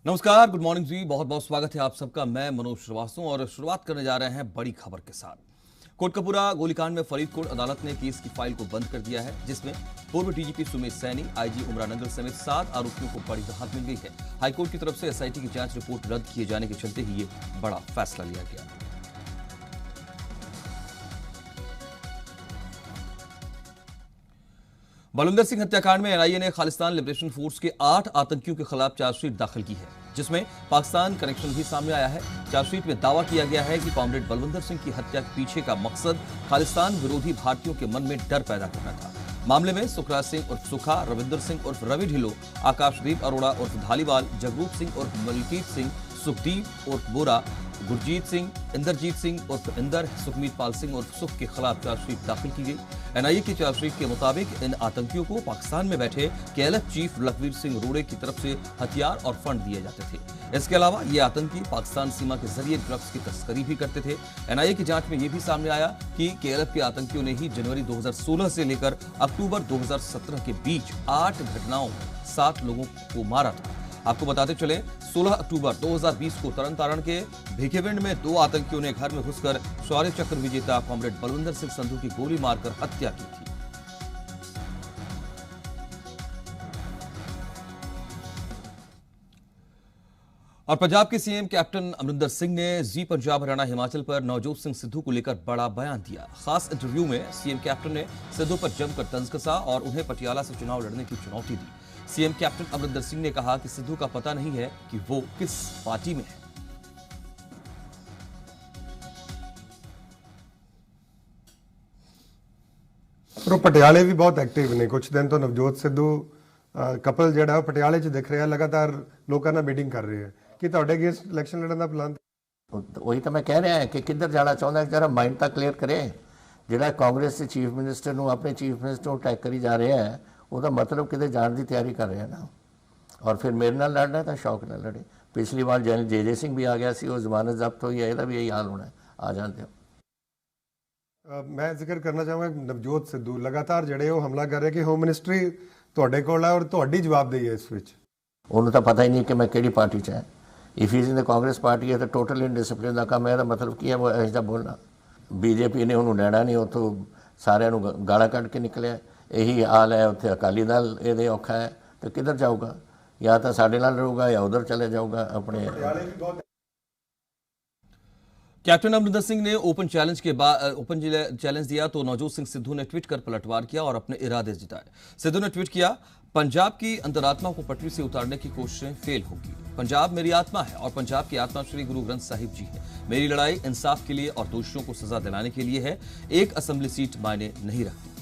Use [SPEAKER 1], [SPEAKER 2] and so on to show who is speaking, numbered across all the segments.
[SPEAKER 1] नमस्कार, good morning जी। बहुत बहुत स्वागत है आप सबका। मैं मनोज श्रीवास्तव और शुरुआत करने जा रहे हैं बड़ी खबर के साथ। कोटकपुरा गोलीकांड में फरीदकोट अदालत ने केस की फाइल को बंद कर दिया है, जिसमें पूर्व डीजीपी सुमेश सैनी, आईजी उमरानगर समेत 7 आरोपियों को बड़ी राहत मिल गई है। हाईकोर्ट की तरफ से एसआईटी की जांच रिपोर्ट रद्द किए जाने के चलते ही ये बड़ा फैसला लिया गया। बलविंदर सिंह हत्याकांड में एनआईए ने खालिस्तान लिबरेशन फोर्स के 8 आतंकियों के खिलाफ चार्जशीट दाखिल की है, जिसमें पाकिस्तान कनेक्शन भी सामने आया है। चार्जशीट में दावा किया गया है कि कॉमरेड बलविंदर सिंह की हत्या के पीछे का मकसद खालिस्तान विरोधी भारतीयों के मन में डर पैदा करना था। मामले में सुखराज सिंह उर्फ सुखा, रविंदर सिंह उर्फ रवि ढिल्लो, आकाशदीप अरोड़ा उर्फ धालीवाल, जगरूप सिंह उर्फ मलकीत सिंह, सुखदीप उर्फ बोरा, गुरजीत सिंह, इंदरजीत सिंह उर्फ इंदर, सुखमीत पाल सिंह उर्फ सुख के खिलाफ चार्जशीट दाखिल की गई। एनआईए की चार्जशीट के मुताबिक इन आतंकियों को पाकिस्तान में बैठे केएलएफ चीफ लखवीर सिंह रोड़े की तरफ से हथियार और फंड दिए जाते थे। इसके अलावा ये आतंकी पाकिस्तान सीमा के जरिए ड्रग्स की तस्करी भी करते थे। एनआईए की जांच में यह भी सामने आया कि केएलएफ के आतंकियों ने ही जनवरी 2016 से लेकर अक्टूबर 2017 के बीच 8 घटनाओं में 7 लोगों को मारा था। आपको बताते चले, 16 अक्टूबर 2020 को तरन तारण के भिखेविंड में 2 आतंकियों ने घर में घुसकर शौर्य चक्र विजेता कॉमरेड बलविंदर सिंह संधू की गोली मारकर हत्या की थी। और पंजाब के सीएम कैप्टन अमरिंदर सिंह ने जी पंजाब हरियाणा हिमाचल पर नवजोत सिंह सिद्धू को लेकर बड़ा बयान दिया। खास इंटरव्यू में सीएम कैप्टन ने सिद्धू पर जमकर तंज कसा और उन्हें पटियाला से चुनाव लड़ने की चुनौती दी। सीएम कैप्टन अमरिंदर सिंह ने कहा कि सिद्धू का पता नहीं है कि वो किस पार्टी में है।
[SPEAKER 2] पर पटियाले भी बहुत एक्टिव ने। कुछ दिन तो नवजोत सिद्धू कपल ਜਿਹੜਾ ਉਹ ਪਟਿਆਲੇ 'ਚ ਦਿਖ ਰਿਹਾ, ਲਗਾਤਾਰ ਲੋਕਾਂ ਨਾਲ ਮੀਟਿੰਗ ਕਰ ਰਹੇ ਹੈ ਕਿ ਤੁਹਾਡੇ ਅਗੇਂਸਟ ਇਲੈਕਸ਼ਨ ਲੜਨ ਦਾ ਪਲਾਨ।
[SPEAKER 3] वही तो मैं कह रहा है कि किधर जाना चाहता है, जरा माइंड तक क्लीयर करे। ਜਿਹੜਾ कांग्रेस के चीफ मिनिस्टर ਨੂੰ अपने चीफ मिनिस्टर ਨੂੰ अटैक करी जा रहे हैं, ਉਹਦਾ मतलब किधर जाने की तैयारी कर रहे हैं ना। और फिर मेरे नाल लड़ना है तो शौक ना लड़े। पिछली बार जनरल जे सिंह भी आ गया सी, वो जमानत जब्त हुई है, ਇਹਦਾ भी यही हाल होना है। आ जाते हो।
[SPEAKER 2] मैं जिक्र करना चाहूँगा नवजोत सिद्धू लगातार ਜਿਹੜੇ ਉਹ ਹਮਲਾ ਕਰ ਰਹੇ ਕਿ ਹੋਮ ਮਿਨਿਸਟਰੀ ਤੁਹਾਡੇ ਕੋਲ ਹੈ ਔਰ ਤੁਹਾਡੀ ਜਵਾਬਦੇਹੀ ਹੈ ਇਸ ਵਿੱਚ।
[SPEAKER 3] ਉਹਨੂੰ ਤਾਂ ਪਤਾ ਹੀ ਨਹੀਂ ਕਿ ਮੈਂ ਕਿਹੜੀ ਪਾਰਟੀ 'ਚ ਹਾਂ। If is in the Congress party ਹੈ ਤਾਂ ਟੋਟਲ ਇਨਡਿਸਪਲਿਨ ਦਾ ਕੰਮ ਹੈ। ਇਹਦਾ ਮਤਲਬ ਕੀ ਹੈ ਉਹ ਇਹੋ ਜਿਹਾ ਬੋਲਣਾ। ਬੀਜੇਪੀ ਨੇ ਉਹਨੂੰ ਲੈਣਾ ਨਹੀਂ, ਉੱਥੋਂ ਸਾਰਿਆਂ ਨੂੰ ਗਾਲਾਂ ਕੱਢ ਕੇ ਨਿਕਲਿਆ। ਇਹੀ ਹਾਲ ਹੈ ਉੱਥੇ ਅਕਾਲੀ ਦਲ ਇਹਦੇ ਔਖਾ ਹੈ ਤਾਂ ਕਿੱਧਰ ਜਾਊਗਾ? ਜਾਂ ਤਾਂ ਸਾਡੇ ਨਾਲ ਰਹੂਗਾ ਜਾਂ उधर चले जाऊगा अपने।
[SPEAKER 1] कैप्टन अमरिंदर सिंह ने ओपन चैलेंज दिया तो नवजोत सिंह सिद्धू ने ट्वीट कर पलटवार किया और अपने इरादे जताए। सिद्धू ने ट्वीट किया, पंजाब की अंतरात्मा को पटरी से उतारने की कोशिशें फेल होगी। पंजाब मेरी आत्मा है और पंजाब की आत्मा श्री गुरु ग्रंथ साहिब जी है। मेरी लड़ाई इंसाफ के लिए और दोषियों को सजा दिलाने के लिए है। एक असेंबली सीट मायने नहीं रखती।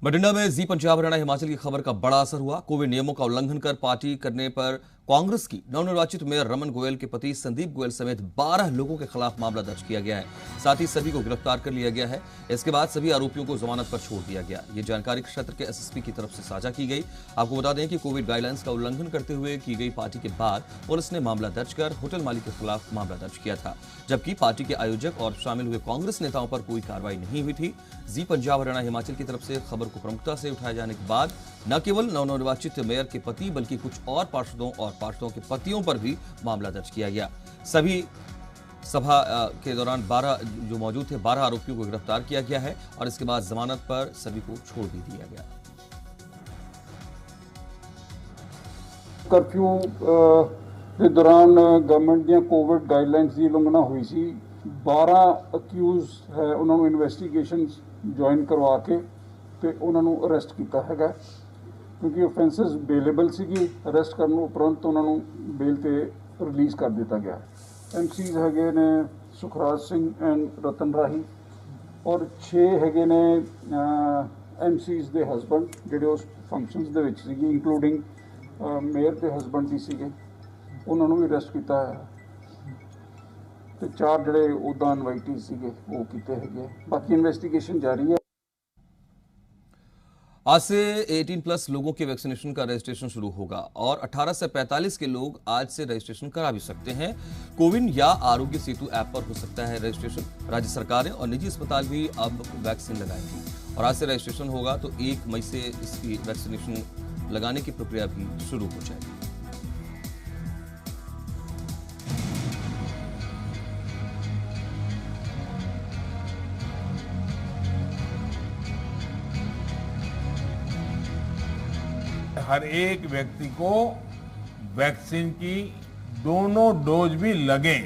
[SPEAKER 1] बठिंडा में जी पंजाब हरियाणा हिमाचल की खबर का बड़ा असर हुआ। कोविड नियमों का उल्लंघन कर पार्टी करने पर कांग्रेस की नवनिर्वाचित मेयर रमन गोयल के पति संदीप गोयल समेत 12 लोगों के खिलाफ मामला दर्ज किया गया है। साथ ही सभी को गिरफ्तार कर लिया गया है। इसके बाद सभी आरोपियों को जमानत पर छोड़ दिया गया। ये जानकारी क्षेत्र के एसएसपी की तरफ से साझा की गई। आपको बता दें कि कोविड गाइडलाइंस का उल्लंघन करते हुए की गई पार्टी के बाद पुलिस ने मामला दर्ज कर होटल मालिक के खिलाफ मामला दर्ज किया था, जबकि पार्टी के आयोजक और शामिल हुए कांग्रेस नेताओं पर कोई कार्रवाई नहीं हुई थी। जी पंजाब हरियाणा हिमाचल की तरफ से खबर को प्रमुखता से उठाए जाने के बाद न केवल नवनिर्वाचित मेयर के पति बल्कि कुछ और पार्षदों के पतियों पर भी मामला दर्ज किया गया। सभी सभा के दौरान 12 जो मौजूद थे 12 आरोपियों को गिरफ्तार किया गया है और इसके बाद जमानत पर सभी को छोड़ भी दिया गया।
[SPEAKER 4] कर्फ्यू के दौरान गवर्नमेंट दी कोविड गाइडलाइंस की उल्लंघना हुई सी। 12 अक्यूज है, उन्होंने इन्वेस्टिगेशन ज्वाइन करवा के तो उन्होंने अरेस्ट किया है, क्योंकि ऑफेंसिस बेलेबल सी। अरेस्ट करने उपरंत उन्होंने बेल ते रिलीज़ कर दिया गया। एमसीज है ने सुखराज सिंह एंड रतन राही और 6 है ने एमसीज के हसबैंड जोड़े उस फंक्शनस दे विच सी, इंक्लूडिंग मेयर के हसबैंड भी सीगे, उन्होंने भी अरेस्ट किया है। तो 4 जोड़े उदा इनवाइटीज सीगे वो किए है। बाकी इन्वेस्टिगेशन जारी है।
[SPEAKER 1] आज से 18+ लोगों के वैक्सीनेशन का रजिस्ट्रेशन शुरू होगा और 18 से 45 के लोग आज से रजिस्ट्रेशन करा भी सकते हैं। कोविन या आरोग्य सेतु ऐप पर हो सकता है रजिस्ट्रेशन। राज्य सरकारें और निजी अस्पताल भी अब वैक्सीन लगाएंगी और आज से रजिस्ट्रेशन होगा तो 1 मई से इसकी वैक्सीनेशन लगाने की प्रक्रिया भी शुरू हो जाएगी।
[SPEAKER 5] हर एक व्यक्ति को वैक्सीन की दोनों डोज भी लगे।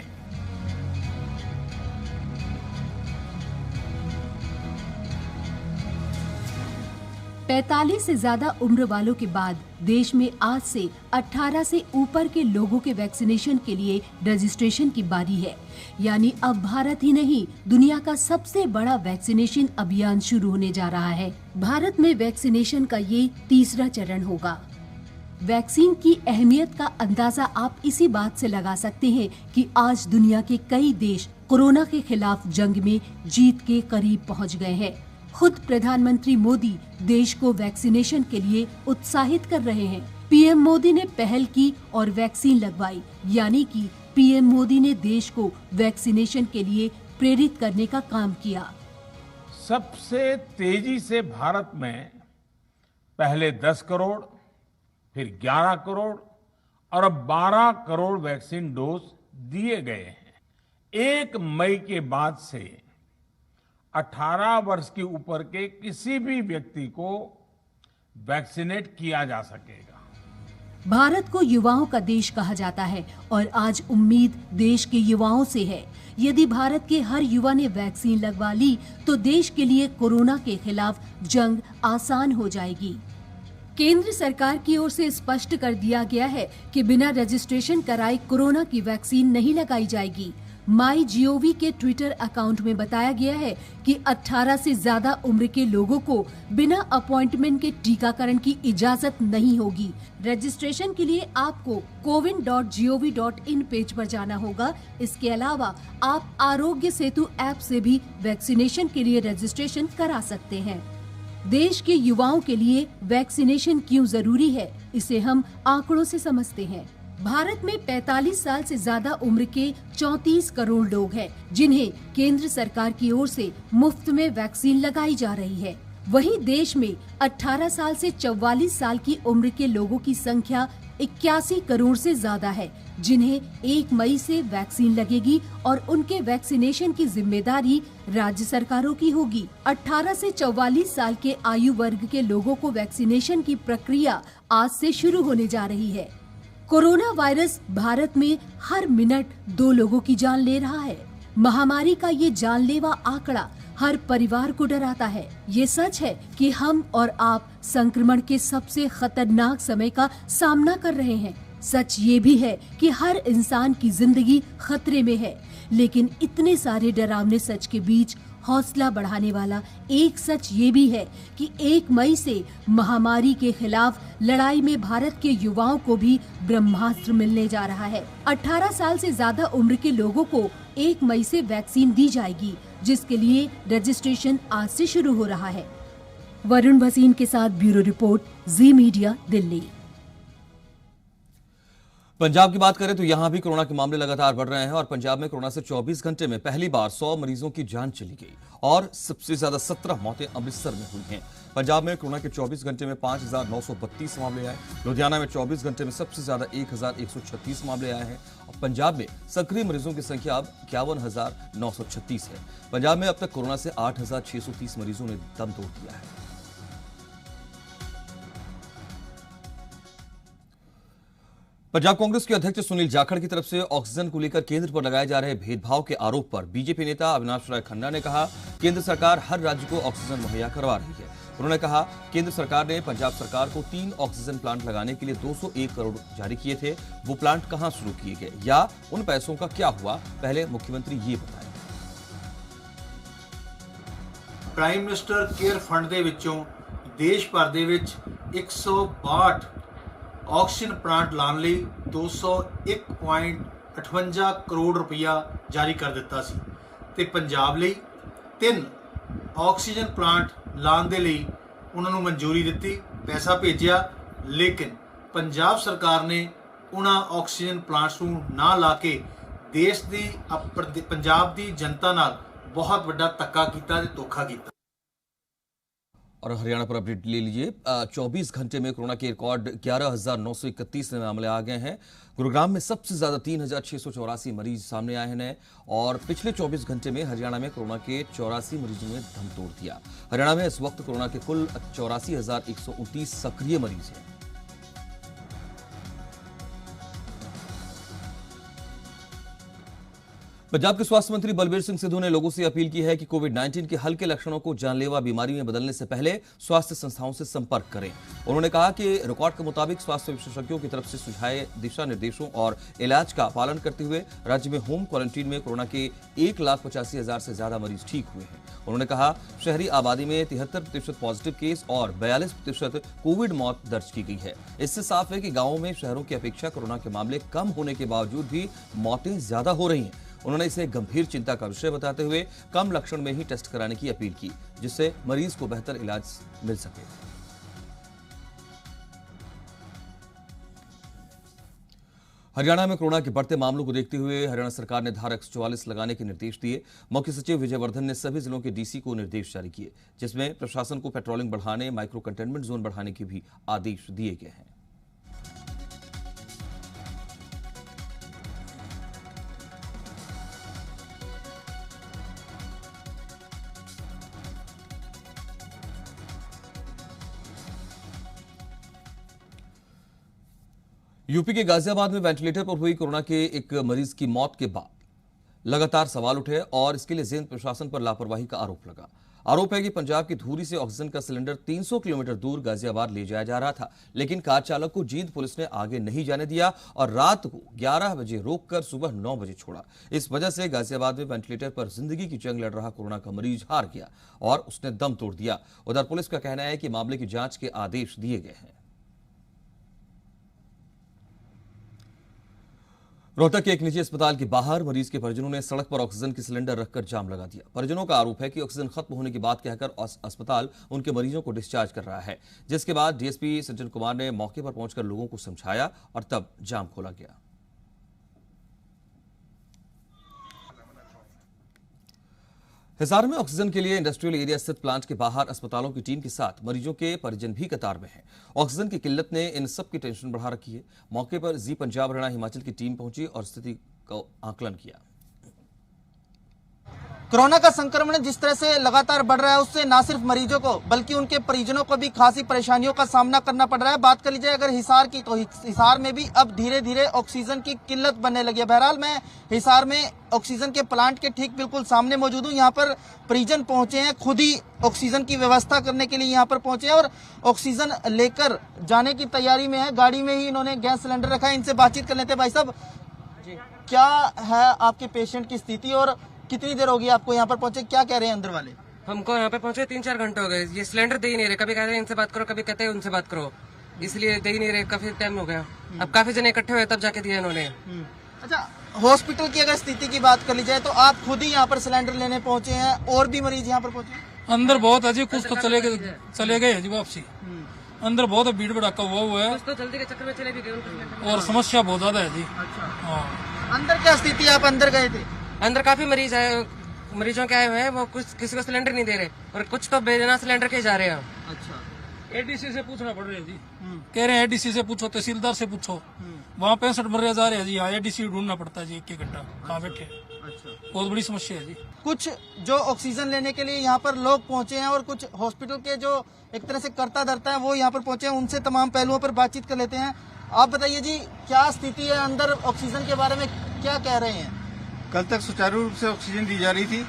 [SPEAKER 6] पैंतालीस से ज्यादा उम्र वालों के बाद देश में आज से 18 से ऊपर के लोगों के वैक्सीनेशन के लिए रजिस्ट्रेशन की बारी है। यानी अब भारत ही नहीं, दुनिया का सबसे बड़ा वैक्सीनेशन अभियान शुरू होने जा रहा है। भारत में वैक्सीनेशन का ये तीसरा चरण होगा। वैक्सीन की अहमियत का अंदाजा आप इसी बात से लगा सकते हैं कि आज दुनिया के कई देश कोरोना के खिलाफ जंग में जीत के करीब पहुंच गए हैं। खुद प्रधानमंत्री मोदी देश को वैक्सीनेशन के लिए उत्साहित कर रहे हैं। पीएम मोदी ने पहल की और वैक्सीन लगवाई, यानी कि पीएम मोदी ने देश को वैक्सीनेशन के लिए प्रेरित करने का काम किया।
[SPEAKER 5] सबसे तेजी से भारत में पहले 10 करोड़, फिर 11 करोड़ और अब 12 करोड़ वैक्सीन डोज दिए गए हैं। 1 मई के बाद से 18 वर्ष के ऊपर के किसी भी व्यक्ति को वैक्सीनेट किया जा सकेगा।
[SPEAKER 6] भारत को युवाओं का देश कहा जाता है और आज उम्मीद देश के युवाओं से है। यदि भारत के हर युवा ने वैक्सीन लगवा ली तो देश के लिए कोरोना के खिलाफ जंग आसान हो जाएगी। केंद्र सरकार की ओर से स्पष्ट कर दिया गया है कि बिना रजिस्ट्रेशन कराए कोरोना की वैक्सीन नहीं लगाई जाएगी। MyGov के ट्विटर अकाउंट में बताया गया है कि 18 से ज्यादा उम्र के लोगों को बिना अपॉइंटमेंट के टीकाकरण की इजाजत नहीं होगी। रजिस्ट्रेशन के लिए आपको cowin.gov.in पेज पर जाना होगा। इसके अलावा आप आरोग्य सेतु ऐप से भी वैक्सीनेशन के लिए रजिस्ट्रेशन करा सकते हैं। देश के युवाओं के लिए वैक्सीनेशन क्यों जरूरी है, इसे हम आंकड़ों से समझते हैं। भारत में 45 साल से ज्यादा उम्र के 34 करोड़ लोग हैं, जिन्हें केंद्र सरकार की ओर से मुफ्त में वैक्सीन लगाई जा रही है। वहीं देश में 18 साल से 44 साल की उम्र के लोगों की संख्या 81 करोड़ से ज्यादा है, जिन्हें 1 मई से वैक्सीन लगेगी और उनके वैक्सीनेशन की जिम्मेदारी राज्य सरकारों की होगी। 18 से 44 साल के आयु वर्ग के लोगों को वैक्सीनेशन की प्रक्रिया आज से शुरू होने जा रही है। कोरोना वायरस भारत में हर मिनट 2 लोगों की जान ले रहा है। महामारी का ये जानलेवा आंकड़ा हर परिवार को डराता है। ये सच है कि हम और आप संक्रमण के सबसे खतरनाक समय का सामना कर रहे हैं। सच ये भी है कि हर इंसान की जिंदगी खतरे में है, लेकिन इतने सारे डरावने सच के बीच हौसला बढ़ाने वाला एक सच ये भी है कि 1 मई से महामारी के खिलाफ लड़ाई में भारत के युवाओं को भी ब्रह्मास्त्र मिलने जा रहा है। 18 साल से ज्यादा उम्र के लोगों को 1 मई से वैक्सीन दी जाएगी, जिसके लिए रजिस्ट्रेशन आज से शुरू हो रहा है। वरुण भसीन के साथ ब्यूरो रिपोर्ट, जी मीडिया, दिल्ली।
[SPEAKER 1] पंजाब की बात करें तो यहां भी कोरोना के मामले लगातार बढ़ रहे हैं और पंजाब में कोरोना से 24 घंटे में पहली बार 100 मरीजों की जान चली गई और सबसे ज्यादा 17 मौतें अमृतसर में हुई हैं। पंजाब में कोरोना के 24 घंटे में 5,932 मामले आए। लुधियाना में 24 घंटे में सबसे ज्यादा 1,136 मामले आए हैं और पंजाब में सक्रिय मरीजों की संख्या अब 51,936 है। पंजाब में अब तक कोरोना से 8,630 मरीजों ने दम तोड़ दिया है। पंजाब कांग्रेस के अध्यक्ष सुनील जाखड़ की तरफ से ऑक्सीजन को लेकर केंद्र पर लगाए जा रहे भेदभाव के आरोप पर बीजेपी नेता अविनाश राय खन्ना ने कहा, केंद्र सरकार हर राज्य को ऑक्सीजन मुहैया करवा रही है। उन्होंने कहा, केंद्र सरकार ने पंजाब सरकार को 3 ऑक्सीजन प्लांट लगाने के लिए 201 करोड़ जारी किए थे। वो प्लांट कहां शुरू किए गए या उन पैसों का क्या हुआ, पहले मुख्यमंत्री ये बताएं।
[SPEAKER 7] प्राइम मिनिस्टर केयर फंड ਦੇ ਵਿੱਚੋਂ ਦੇਸ਼ ਭਰ ਦੇ ਵਿੱਚ 162 ऑक्सीजन प्लांट लाने ਲਈ 201.58 करोड़ रुपया जारी कर ਦਿੱਤਾ ਸੀ ਤੇ ਪੰਜਾਬ ਲਈ 3 ऑक्सीजन प्लांट ਲਾਉਣ ਦੇ ਲਈ ਉਹਨਾਂ ਨੂੰ ਮਨਜ਼ੂਰੀ ਦਿੱਤੀ, ਪੈਸਾ ਭੇਜਿਆ, ਲੇਕਿਨ ਪੰਜਾਬ ਸਰਕਾਰ ਨੇ ਉਹਨਾਂ ਆਕਸੀਜਨ ਪਲਾਂਟਸ ਨੂੰ ਨਾ ਲਾ ਕੇ ਦੇਸ਼ ਦੀ ਪੰਜਾਬ ਦੀ ਜਨਤਾ ਨਾਲ बहुत बड़ा धक्का किया, धोखा किया।
[SPEAKER 1] और हरियाणा पर अपडेट ले लीजिए। 24 घंटे में कोरोना के रिकॉर्ड 11,931 मामले आ गए हैं। गुरुग्राम में सबसे ज्यादा 3,684 मरीज सामने आए हैं और पिछले 24 घंटे में हरियाणा में कोरोना के 84 मरीजों ने दम तोड़ दिया। हरियाणा में इस वक्त कोरोना के कुल 84,129 सक्रिय मरीज हैं। पंजाब के स्वास्थ्य मंत्री बलबीर सिंह सिद्धू ने लोगों से अपील की है कि कोविड-19 के हल्के लक्षणों को जानलेवा बीमारी में बदलने से पहले स्वास्थ्य संस्थाओं से संपर्क करें। उन्होंने कहा कि रिकॉर्ड के मुताबिक स्वास्थ्य विशेषज्ञों की तरफ से सुझाए दिशा निर्देशों और इलाज का पालन करते हुए राज्य में होम क्वारंटीन में कोरोना के 1,85,000 से ज्यादा मरीज ठीक हुए हैं। उन्होंने कहा शहरी आबादी में 73% पॉजिटिव केस और 42% कोविड मौत दर्ज की गई है। इससे साफ है कि गांवों में शहरों की अपेक्षा कोरोना के मामले कम होने के बावजूद भी मौतें ज्यादा हो रही हैं। उन्होंने इसे गंभीर चिंता का विषय बताते हुए कम लक्षण में ही टेस्ट कराने की अपील की, जिससे मरीज को बेहतर इलाज मिल सके। हरियाणा में कोरोना के बढ़ते मामलों को देखते हुए हरियाणा सरकार ने धारा 144 लगाने के निर्देश दिए। मुख्य सचिव विजय वर्धन ने सभी जिलों के डीसी को निर्देश जारी किए, जिसमें प्रशासन को पेट्रोलिंग बढ़ाने, माइक्रो कंटेनमेंट जोन बढ़ाने के भी आदेश दिए गए हैं। यूपी के गाजियाबाद में वेंटिलेटर पर हुई कोरोना के एक मरीज की मौत के बाद लगातार सवाल उठे और इसके लिए जेल प्रशासन पर लापरवाही का आरोप लगा। आरोप है कि पंजाब की धूरी से ऑक्सीजन का सिलेंडर 300 किलोमीटर दूर गाजियाबाद ले जाया जा रहा था, लेकिन कार चालक को जींद पुलिस ने आगे नहीं जाने दिया और रात को 11 बजे रोककर सुबह 9 बजे छोड़ा। इस वजह से गाजियाबाद में वेंटिलेटर पर जिंदगी की जंग लड़ रहा कोरोना का मरीज हार गया और उसने दम तोड़ दिया। उधर पुलिस का कहना है कि मामले की जांच के आदेश दिए गए हैं। रोहतक के एक निजी अस्पताल के बाहर मरीज के परिजनों ने सड़क पर ऑक्सीजन की सिलेंडर रखकर जाम लगा दिया। परिजनों का आरोप है कि ऑक्सीजन खत्म होने की बात कहकर अस्पताल उनके मरीजों को डिस्चार्ज कर रहा है, जिसके बाद डीएसपी सज्जन कुमार ने मौके पर पहुंचकर लोगों को समझाया और तब जाम खोला गया। हिसार में ऑक्सीजन के लिए इंडस्ट्रियल एरिया स्थित प्लांट के बाहर अस्पतालों की टीम के साथ मरीजों के परिजन भी कतार में हैं। ऑक्सीजन की किल्लत ने इन सब की टेंशन बढ़ा रखी है। मौके पर जी पंजाब, हरियाणा, हिमाचल की टीम पहुंची और स्थिति का आकलन किया।
[SPEAKER 8] कोरोना का संक्रमण जिस तरह से लगातार बढ़ रहा है, उससे न सिर्फ मरीजों को बल्कि उनके परिजनों को भी खासी परेशानियों का सामना करना पड़ रहा है। बात कर लीजिए अगर हिसार की, तो हिसार में भी अब धीरे धीरे ऑक्सीजन की किल्लत बनने लगी है। बहरहाल मैं हिसार में ऑक्सीजन के प्लांट के ठीक बिल्कुल सामने मौजूद हूँ। यहाँ पर परिजन पहुंचे हैं, खुद ही ऑक्सीजन की व्यवस्था करने के लिए यहाँ पर पहुंचे हैं और ऑक्सीजन लेकर जाने की तैयारी में है। गाड़ी में ही इन्होंने गैस सिलेंडर रखा है। इनसे बातचीत कर लेते हैं। भाई साहब, क्या है आपके पेशेंट की स्थिति और कितनी देर होगी आपको यहाँ पर पहुंचे? क्या कह रहे हैं अंदर वाले?
[SPEAKER 9] हमको यहाँ पे पहुंचे 3-4 घंटे हो गए। ये सिलेंडर दे ही नहीं रहे। कभी कहते हैं इनसे बात करो, कभी कहते हैं उनसे बात करो, इसलिए दे ही नहीं रहे। काफी टाइम हो गया। अब काफी जने इकट्ठे हुए तब जाके दिया इन्होंने।
[SPEAKER 8] अच्छा, हॉस्पिटल की अगर स्थिति की बात कर ली जाए तो आप खुद ही यहाँ पर सिलेंडर लेने पहुंचे हैं, और भी मरीज यहाँ पर पहुंचे?
[SPEAKER 10] अंदर बहुत है जी, कुछ तो चले गए है जी वापसी। अंदर बहुत भीड़ भड़ाका हुआ है,
[SPEAKER 9] तो जल्दी के चक्कर में चले भी गए
[SPEAKER 10] और समस्या बहुत ज्यादा है जी।
[SPEAKER 8] अंदर क्या स्थिति है? आप अंदर गए थे?
[SPEAKER 9] अंदर काफी मरीज आए, मरीजों के आए हुए हैं, वो कुछ किसी को सिलेंडर नहीं दे रहे और कुछ तो बिना सिलेंडर के जा रहे हैं।
[SPEAKER 10] अच्छा, एडीसी से पूछना पड़ रहा है जी। कह रहे हैं एडीसी से पूछो, तहसीलदार से पूछो। वहाँ 65 मरीज जा रहे हैं जी। यहाँ एडीसी ढूंढना पड़ता है जी, 1-1 घंटा कहाँ बैठे। अच्छा, बहुत बड़ी समस्या है जी।
[SPEAKER 8] कुछ जो ऑक्सीजन लेने के लिए यहाँ पर लोग पहुंचे हैं और कुछ हॉस्पिटल के जो एक तरह से करता धरता है वो यहाँ पर पहुंचे हैं। उनसे तमाम पहलुओं पर बातचीत कर लेते हैं। आप बताइए जी, क्या स्थिति है अंदर? ऑक्सीजन के बारे में क्या कह रहे हैं?
[SPEAKER 11] कल तक सुचारू रूप से ऑक्सीजन दी जा रही थी।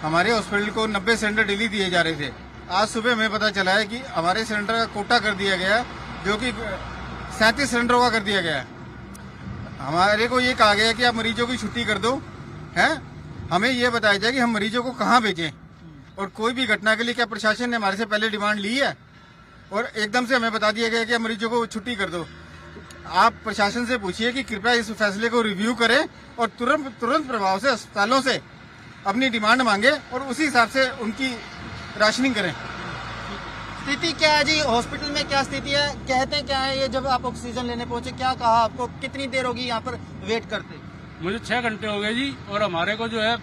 [SPEAKER 11] हमारे हॉस्पिटल को 90 सिलेंडर डेली दिए जा रहे थे। आज सुबह हमें पता चला है कि हमारे सिलेंडर का कोटा कर दिया गया, जो कि 37 सिलेंडरों का कर दिया गया है। हमारे को ये कहा गया कि आप मरीजों की छुट्टी कर दो, हैं? हमें ये बताया जाए कि हम मरीजों को कहाँ भेजें, और कोई भी घटना के लिए क्या प्रशासन ने हमारे से पहले डिमांड ली है? और एकदम से हमें बता दिया गया कि आप मरीजों को छुट्टी कर दो। आप प्रशासन से पूछिए कि कृपया इस फैसले को रिव्यू करें और तुरंत प्रभाव से अस्पतालों से अपनी डिमांड मांगे और उसी हिसाब से उनकी राशनिंग करें।
[SPEAKER 8] स्थिति क्या है जी हॉस्पिटल में, क्या स्थिति है, कहते क्या है ये जब आप ऑक्सीजन लेने पहुंचे, क्या कहा आपको, कितनी देर होगी यहाँ पर वेट करते?
[SPEAKER 10] मुझे 6 घंटे हो गए जी, और हमारे को जो है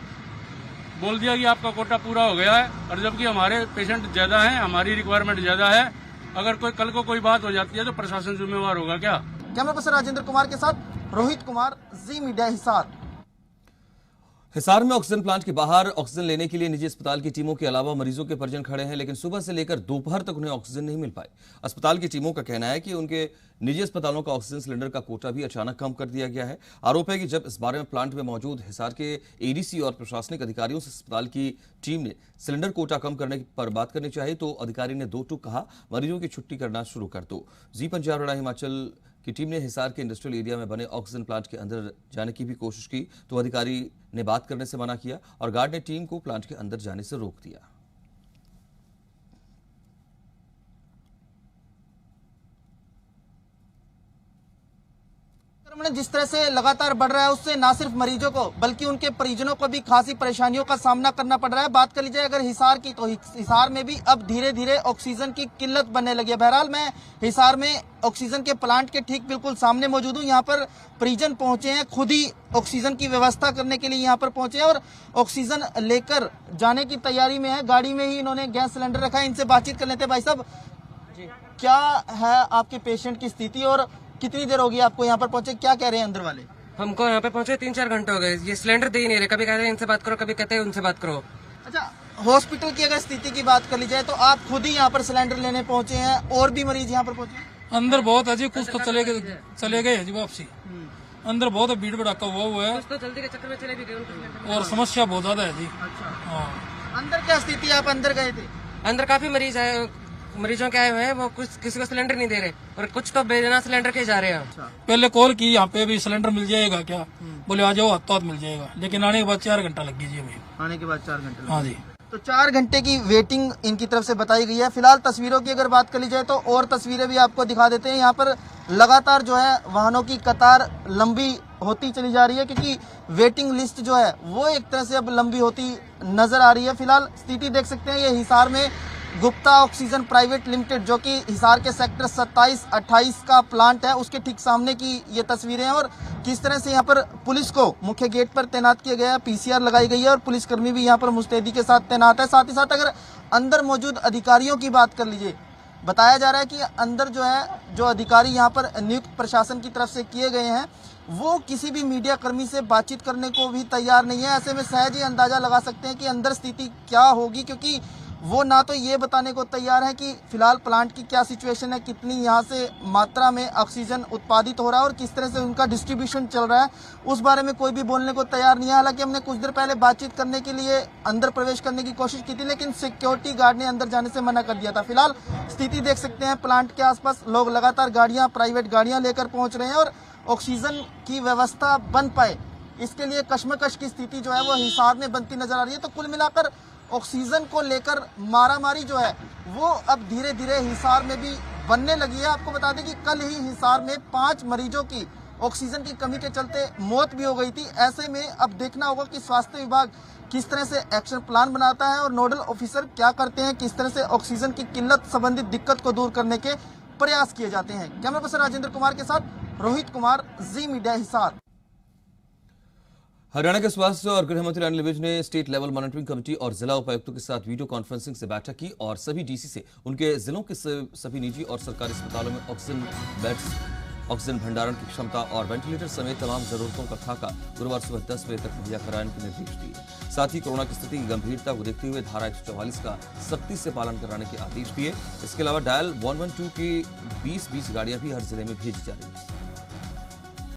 [SPEAKER 10] बोल दिया कि आपका कोटा पूरा हो गया है, और जबकि हमारे पेशेंट ज्यादा हैं, हमारी रिक्वायरमेंट ज्यादा है। अगर कोई कल को कोई बात हो जाती है तो प्रशासन जिम्मेवार होगा क्या?
[SPEAKER 8] कैमरा पर्सन राजेंद्र कुमार के साथ रोहित कुमार, जी मीडिया हिसार।
[SPEAKER 1] हिसार में ऑक्सीजन प्लांट के बाहर ऑक्सीजन लेने के लिए निजी अस्पताल की टीमों के अलावा मरीजों के परिजन खड़े हैं, लेकिन सुबह से लेकर दोपहर तक उन्हें ऑक्सीजन नहीं मिल पाई। अस्पताल की टीमों का कहना है कि उनके निजी अस्पतालों का ऑक्सीजन सिलेंडर का कोटा भी अचानक कम कर दिया गया है। आरोप है कि जब इस बारे में प्लांट में मौजूद हिसार के एडीसी और प्रशासनिक अधिकारियों से अस्पताल की टीम ने सिलेंडर कोटा कम करने पर बात करनी चाहिए तो अधिकारी ने दो टूक कहा, मरीजों की छुट्टी करना शुरू कर दो। जी पंजाब हरियाणा हिमाचल की टीम ने हिसार के इंडस्ट्रियल एरिया में बने ऑक्सीजन प्लांट के अंदर जाने की भी कोशिश की तो अधिकारी ने बात करने से मना किया और गार्ड ने टीम को प्लांट के अंदर जाने से रोक दिया।
[SPEAKER 8] जिस तरह से लगातार बढ़ रहा है उससे ना सिर्फ मरीजों को बल्कि उनके परिजनों को भी खासी परेशानियों का सामना करना पड़ रहा है। बात कर लीजिए अगर हिसार की तो हिसार में भी अब धीरे धीरे ऑक्सीजन की किल्लत बनने लगी है। बहरहाल मैं हिसार में ऑक्सीजन के प्लांट के ठीक बिल्कुल सामने मौजूद हूँ। यहाँ पर परिजन पहुंचे हैं, खुद ही ऑक्सीजन की व्यवस्था करने के लिए यहाँ पर पहुंचे हैं और ऑक्सीजन लेकर जाने की तैयारी में है। गाड़ी में ही इन्होंने गैस सिलेंडर रखा है। इनसे बातचीत कर लेते हैं। भाई साहब, क्या है आपके पेशेंट की स्थिति और कितनी देर होगी आपको यहाँ पर पहुंचे, क्या कह रहे हैं अंदर वाले?
[SPEAKER 9] हमको यहाँ पे पहुंचे 3-4 घंटे हो गए। ये सिलेंडर दे ही नहीं रहे, कभी कहते हैं इनसे बात करो, कभी कहते हैं उनसे बात करो।
[SPEAKER 8] अच्छा, हॉस्पिटल की अगर स्थिति की बात कर ली जाए तो आप खुद ही यहाँ पर सिलेंडर लेने पहुंचे हैं, और भी मरीज यहाँ पर पहुंचे?
[SPEAKER 10] अंदर बहुत है जी, कुछ तो चले गए हैं जी वापसी। अंदर बहुत भीड़ भड़ाका हुआ है,
[SPEAKER 9] तो जल्दी के चक्कर में चले भी गए
[SPEAKER 10] और समस्या बहुत ज्यादा है जी।
[SPEAKER 8] अच्छा, अंदर क्या स्थिति है? आप अंदर गए थे?
[SPEAKER 9] अंदर काफी मरीज आए, मरीजों के आए हुए हैं, वो कुछ किसी को सिलेंडर नहीं दे रहे और कुछ तो बिना सिलेंडर के जा रहे हैं।
[SPEAKER 10] पहले कॉल की यहाँ पे भी सिलेंडर मिल जाएगा क्या, बोले आ जाओ हाथ मिल जाएगा, लेकिन आने के बाद 4 घंटा लग गई जी हमें।
[SPEAKER 8] आने के बाद 4 घंटे?
[SPEAKER 10] हाँ जी।
[SPEAKER 8] तो 4 घंटे की वेटिंग इनकी तरफ से बताई गई है। फिलहाल तस्वीरों की अगर बात कर ली जाए तो और तस्वीरें भी आपको दिखा देते हैं। यहाँ पर लगातार जो है वाहनों की कतार लंबी होती चली जा रही है क्योंकि वेटिंग लिस्ट जो है वो एक तरह से अब लंबी होती नजर आ रही है। फिलहाल स्थिति देख सकते हैं, ये हिसार में गुप्ता ऑक्सीजन प्राइवेट लिमिटेड जो कि हिसार के सेक्टर 27-28 का प्लांट है उसके ठीक सामने की ये तस्वीरें हैं और किस तरह से यहाँ पर पुलिस को मुख्य गेट पर तैनात किया गया है, पीसीआर लगाई गई है और पुलिसकर्मी भी यहाँ पर मुस्तैदी के साथ तैनात है। साथ ही साथ अगर अंदर मौजूद अधिकारियों की बात कर लीजिए, बताया जा रहा है कि अंदर जो है जो अधिकारी यहाँ पर नियुक्त प्रशासन की तरफ से किए गए हैं वो किसी भी मीडिया कर्मी से बातचीत करने को भी तैयार नहीं है। ऐसे में सहज ही अंदाजा लगा सकते हैं कि अंदर स्थिति क्या होगी, क्योंकि वो ना तो ये बताने को तैयार है कि फिलहाल प्लांट की क्या सिचुएशन है, कितनी यहाँ से मात्रा में ऑक्सीजन उत्पादित हो रहा है और किस तरह से उनका डिस्ट्रीब्यूशन चल रहा है, उस बारे में कोई भी बोलने को तैयार नहीं है। हालांकि हमने कुछ देर पहले बातचीत करने के लिए अंदर प्रवेश करने की कोशिश की थी, लेकिन सिक्योरिटी गार्ड ने अंदर जाने से मना कर दिया था। फिलहाल स्थिति देख सकते हैं, प्लांट के आसपास लोग लगातार गाड़ियाँ, प्राइवेट गाड़ियाँ लेकर पहुँच रहे हैं और ऑक्सीजन की व्यवस्था बन पाए इसके लिए कश्मकश की स्थिति जो है वो हिसार में बनती नजर आ रही है। तो कुल मिलाकर ऑक्सीजन को लेकर मारामारी जो है वो अब धीरे धीरे हिसार में भी बनने लगी है। आपको बता दें कि कल ही हिसार में 5 मरीजों की ऑक्सीजन की कमी के चलते मौत भी हो गई थी। ऐसे में अब देखना होगा कि स्वास्थ्य विभाग किस तरह से एक्शन प्लान बनाता है और नोडल ऑफिसर क्या करते हैं, किस तरह से ऑक्सीजन की किल्लत संबंधित दिक्कत को दूर करने के प्रयास किए जाते हैं। कैमरा पर्सन राजेंद्र कुमार के साथ रोहित कुमार, जी मीडिया हिसार।
[SPEAKER 1] हरियाणा के स्वास्थ्य और गृह मंत्री अनिल विज ने स्टेट लेवल मॉनिटरिंग कमेटी और जिला उपायुक्तों के साथ वीडियो कॉन्फ्रेंसिंग से बैठक की और सभी डीसी से उनके जिलों के सभी निजी और सरकारी अस्पतालों में ऑक्सीजन बेड्स, ऑक्सीजन भंडारण की क्षमता और वेंटिलेटर समेत तमाम जरूरतों का खाका गुरुवार सुबह 10 बजे तक मुहैया कराने के निर्देश दिए। साथ ही कोरोना की स्थिति की गंभीरता को देखते हुए धारा 144 का सख्ती से पालन कराने के आदेश दिए। इसके अलावा डायल 112 की 20 गाड़ियां भी हर जिले में भेजी जा रही है।